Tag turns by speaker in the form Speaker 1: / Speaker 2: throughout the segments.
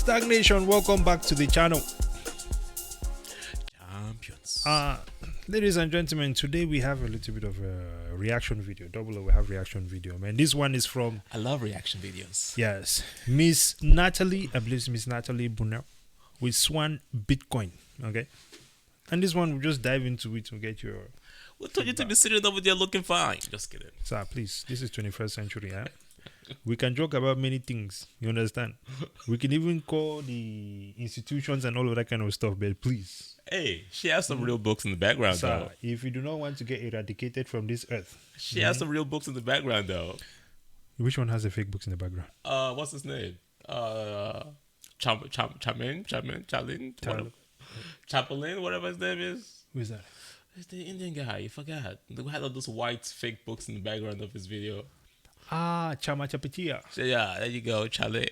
Speaker 1: STAKK Nation, welcome back to the channel.
Speaker 2: Champions.
Speaker 1: Ladies and gentlemen, today we have a little bit of a reaction video. We have reaction video, man. This one is from...
Speaker 2: I love reaction videos.
Speaker 1: Yes. Miss Natalie, I believe it's Miss Natalie Bunner with Swan Bitcoin. Okay. And this one, we'll just dive into it to get your...
Speaker 2: We told you to be sitting over there looking fine. Just kidding.
Speaker 1: Sir, please. This is 21st century, huh? We can joke about many things. You understand? We can even call the institutions and all of that kind of stuff, but please.
Speaker 2: Hey, she has some real books in the background,
Speaker 1: Sir,
Speaker 2: though.
Speaker 1: if you do not want to get eradicated from this earth.
Speaker 2: She has some real books in the background, though.
Speaker 1: Which one has the fake books in the background?
Speaker 2: What's his name? Chaplin, whatever his name is.
Speaker 1: Who is that?
Speaker 2: It's the Indian guy. You forgot. They had all those white fake books in the background of his video.
Speaker 1: Chama Chapitia.
Speaker 2: So yeah, there you go, Charlie.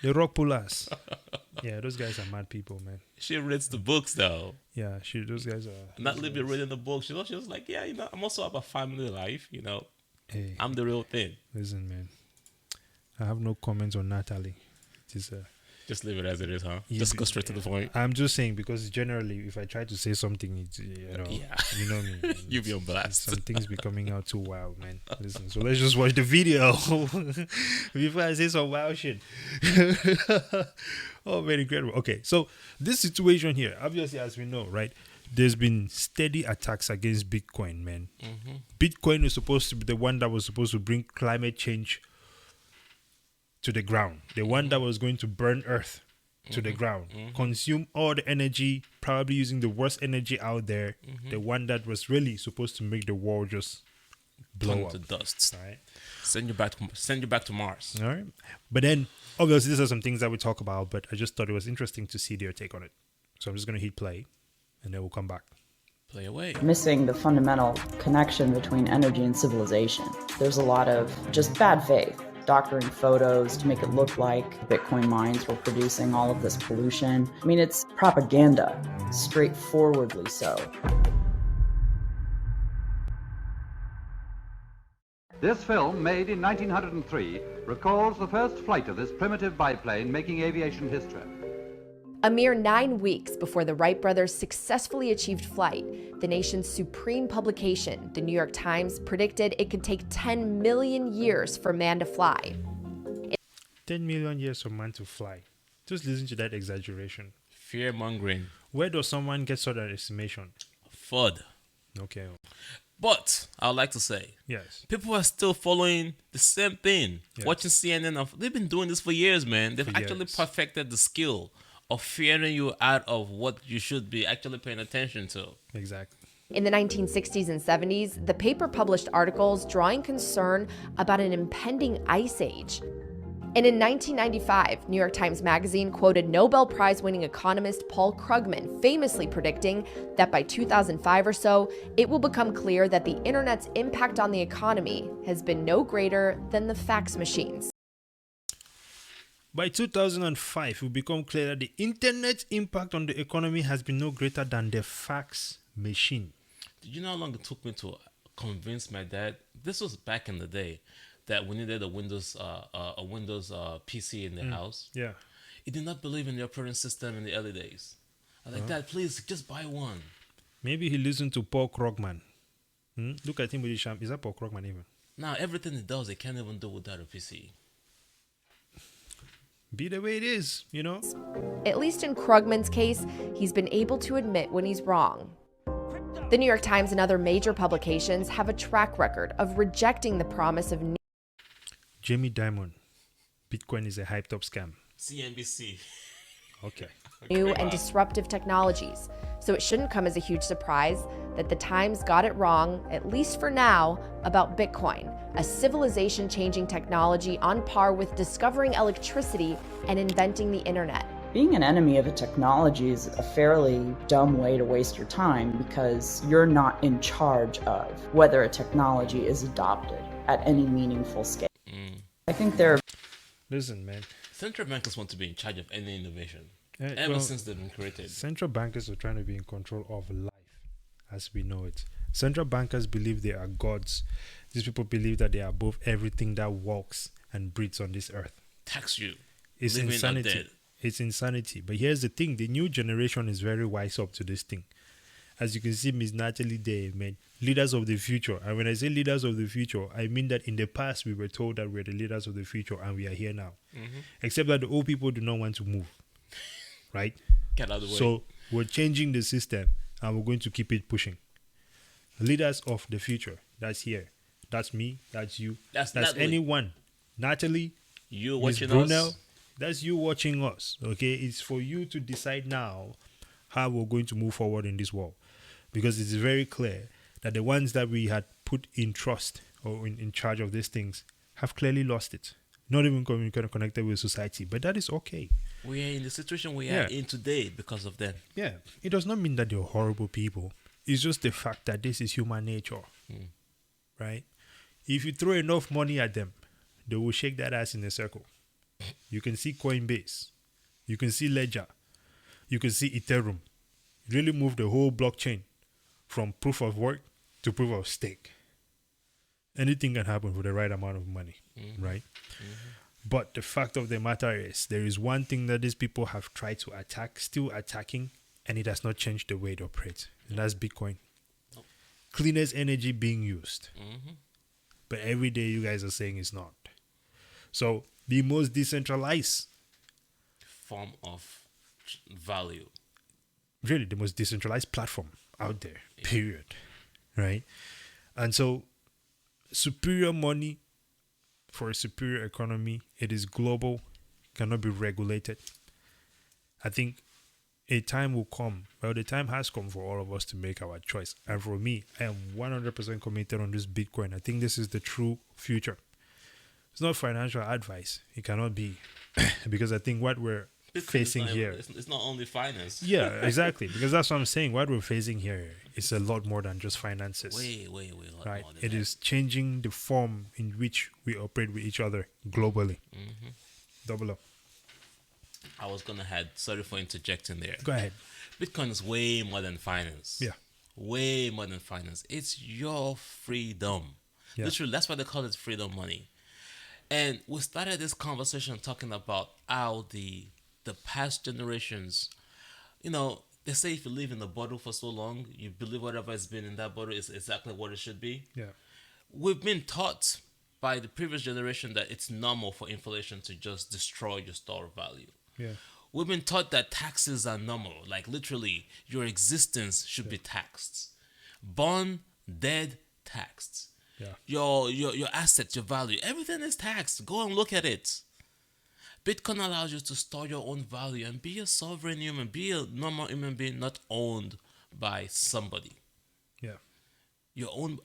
Speaker 1: The rock pullers. Yeah, those guys are mad people, man.
Speaker 2: She reads the books, though.
Speaker 1: Yeah, those guys are...
Speaker 2: Not literally reading the books. She was like, yeah, I'm also about family life,
Speaker 1: Hey,
Speaker 2: I'm the real thing.
Speaker 1: listen, man. I have no comments on Natalie. It is...
Speaker 2: Just leave it as it is, huh?
Speaker 1: Yeah,
Speaker 2: Just go straight to the point.
Speaker 1: I'm just saying, because generally, if I try to say something, it's, you know me.
Speaker 2: You be on blast.
Speaker 1: Some things be coming out too wild, man. Listen, so let's just watch the video before I say some wild shit. Oh, very incredible. Okay, so this situation here, obviously, as we know, right, there's been steady attacks against Bitcoin, man.
Speaker 2: Mm-hmm.
Speaker 1: Bitcoin is supposed to be the one that was supposed to bring climate change to the ground, the one that was going to burn Earth to the ground, consume all the energy, probably using the worst energy out there, the one that was really supposed to make the world just blow
Speaker 2: Turn
Speaker 1: up.
Speaker 2: to dust.
Speaker 1: All right.
Speaker 2: Send you back to Mars.
Speaker 1: All right. But then, obviously, these are some things that we talk about, but I just thought it was interesting to see their take on it. So I'm just going to hit play, and then we'll come back.
Speaker 2: Play away.
Speaker 3: Missing the fundamental connection between energy and civilization. There's a lot of just bad faith. Doctoring photos to make it look like Bitcoin mines were producing all of this pollution. I mean, it's propaganda, straightforwardly so.
Speaker 4: This film, made in 1903, recalls the first flight of this primitive biplane making aviation history.
Speaker 5: A mere 9 weeks before the Wright brothers successfully achieved flight, the nation's supreme publication, the New York Times, predicted it could take 10 million years for man to fly.
Speaker 1: 10 million years for man to fly. Just listen to that exaggeration.
Speaker 2: Fear mongering.
Speaker 1: Where does someone get such an estimation?
Speaker 2: FUD.
Speaker 1: Okay.
Speaker 2: But I would like to say,
Speaker 1: Yes.
Speaker 2: people are still following the same thing.
Speaker 1: Yes.
Speaker 2: Watching CNN. They've been doing this for years, man. They've actually
Speaker 1: years.
Speaker 2: perfected the skill of fearing you out of what you should be actually paying attention to.
Speaker 1: Exactly.
Speaker 5: In the 1960s and 70s, the paper published articles drawing concern about an impending ice age. And in 1995, New York Times Magazine quoted Nobel Prize-winning economist Paul Krugman famously predicting that by 2005 or so, it will become clear that the internet's impact on the economy has been no greater than the fax machines.
Speaker 1: By 2005, it will become clear that the internet's impact on the economy has been no greater than the fax machine.
Speaker 2: Did you know how long it took me to convince my dad? This was back in the day that we needed a Windows PC in the house.
Speaker 1: Yeah.
Speaker 2: He did not believe in the operating system in the early days. I was like, Dad, please just buy one.
Speaker 1: Maybe he listened to Paul Krugman. Look at him with his champ. Is that Paul Krugman even?
Speaker 2: Now everything he does, he can't even do without a PC.
Speaker 1: Be the way it is, you know?
Speaker 5: At least in Krugman's case, he's been able to admit when he's wrong. The New York Times and other major publications have a track record of rejecting the promise of
Speaker 1: Jamie Dimon. Bitcoin is a hyped up scam.
Speaker 2: CNBC.
Speaker 1: Okay.
Speaker 5: new and disruptive technologies. So it shouldn't come as a huge surprise that the Times got it wrong, at least for now, about Bitcoin, a civilization-changing technology on par with discovering electricity and inventing the internet.
Speaker 3: Being an enemy of a technology is a fairly dumb way to waste your time because you're not in charge of whether a technology is adopted at any meaningful scale. I think there.
Speaker 1: Listen, man.
Speaker 2: Central bankers want to be in charge of any innovation ever since they've been created.
Speaker 1: Central bankers are trying to be in control of life as we know it. Central bankers believe they are gods. These people believe that they are above everything that walks and breathes on this earth.
Speaker 2: Tax you.
Speaker 1: It's
Speaker 2: living or
Speaker 1: insanity.
Speaker 2: dead.
Speaker 1: It's insanity. But here's the thing. The new generation is very wise up to this thing. As you can see, Miss Natalie there, man. Leaders of the future. And when I say leaders of the future, I mean that in the past we were told that we're the leaders of the future and we are here now. Except that the old people do not want to move. Right?
Speaker 2: Get out of the way.
Speaker 1: So we're changing the system and we're going to keep it pushing. Leaders of the future. That's here. That's me. That's you.
Speaker 2: That's
Speaker 1: anyone. Natalie.
Speaker 2: You
Speaker 1: Miss
Speaker 2: watching
Speaker 1: Brunel.
Speaker 2: us?
Speaker 1: That's you watching us. Okay? It's for you to decide now how we're going to move forward in this world. Because it's very clear that the ones that we had put in trust or in charge of these things have clearly lost it. Not even kind of connected with society. But that is okay.
Speaker 2: We are in the situation we are in today because of them.
Speaker 1: Yeah. It does not mean that they're horrible people. It's just the fact that this is human nature. Right? If you throw enough money at them, they will shake that ass in a circle. You can see Coinbase. You can see Ledger. You can see Ethereum. Really move the whole blockchain from proof of work to proof of stake. Anything can happen for the right amount of money, right? But the fact of the matter is, there is one thing that these people have tried to attack, still attacking, and it has not changed the way it operates. And that's Bitcoin. Cleanest energy being used. But every day you guys are saying it's not. So the most decentralized
Speaker 2: Form of value.
Speaker 1: Really the most decentralized platform out there, period. Right? And so superior money for a superior economy, it is global, cannot be regulated. I think a time will come, well, the time has come for all of us to make our choice. And for me, I am 100% committed on this Bitcoin. I think this is the true future. It's not financial advice. It cannot be. Because I think what we're facing here...
Speaker 2: It's not only finance.
Speaker 1: Yeah, exactly. Because that's what I'm saying. What we're facing here is a lot more than just finances.
Speaker 2: Way.
Speaker 1: Right? It is changing the form in which we operate with each other globally. Double up.
Speaker 2: I was going to add, sorry for interjecting there.
Speaker 1: Go ahead.
Speaker 2: Bitcoin is way more than finance.
Speaker 1: Yeah.
Speaker 2: Way more than finance. It's your freedom.
Speaker 1: Yeah.
Speaker 2: Literally, that's why they call it freedom money. And we started this conversation talking about how the past generations, you know, they say if you live in a bottle for so long, you believe whatever has been in that bottle is exactly what it should be.
Speaker 1: Yeah.
Speaker 2: We've been taught by the previous generation that it's normal for inflation to just destroy your store value.
Speaker 1: Yeah.
Speaker 2: We've been taught that taxes are normal. Like literally, your existence should be taxed. Born, dead, taxed.
Speaker 1: Yeah.
Speaker 2: Your assets, your value, everything is taxed. Go and look at it. Bitcoin allows you to store your own value and be a sovereign human, be a normal human being, not owned by somebody.
Speaker 1: Yeah.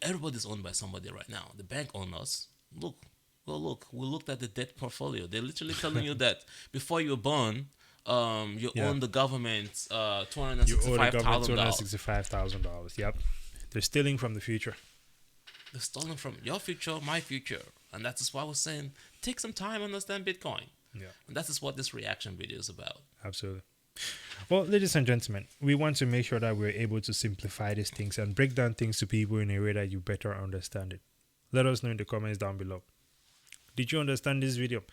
Speaker 2: Everybody's owned by somebody right now. The bank owns us. Look. We looked at the debt portfolio. They're literally telling you that before you were born, you own the government $265,000.
Speaker 1: You owe the government $265,000. Yep. They're stealing from the future.
Speaker 2: They're stealing from your future, my future. And that is why we're saying, take some time to understand Bitcoin.
Speaker 1: Yeah.
Speaker 2: And that is what this reaction video is about.
Speaker 1: Absolutely. Well, ladies and gentlemen, we want to make sure that we're able to simplify these things and break down things to people in a way that you better understand it. Let us know in the comments down below. Did you understand this video?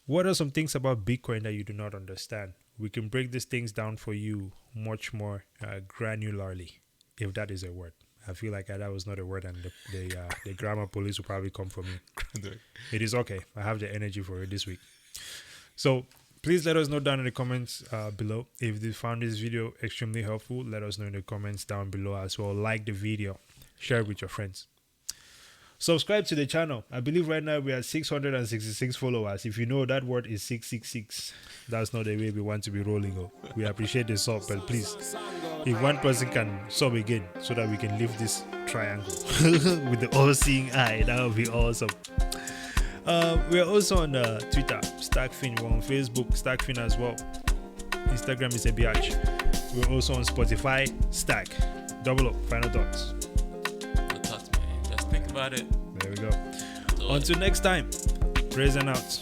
Speaker 1: What are some things about Bitcoin that you do not understand? We can break these things down for you much more granularly, if that is a word. I feel like that was not a word, and the grammar police will probably come for me. It is okay. I have the energy for it this week. So please let us know down in the comments below. If you found this video extremely helpful, let us know in the comments down below as well. Like the video, share it with your friends. Subscribe to the channel. I believe right now we are 666 followers. If you know that word is 666, that's not the way we want to be rolling. We appreciate the sub, but please, if one person can sub again so that we can lift this triangle with the all-seeing eye, that would be awesome. We are also on Twitter, STAKK. We're on Facebook, STAKK as well. Instagram is a biatch. We're also on Spotify, STAKK. Double up, final thoughts.
Speaker 2: Think about it.
Speaker 1: There we go. Until next time, praise and out.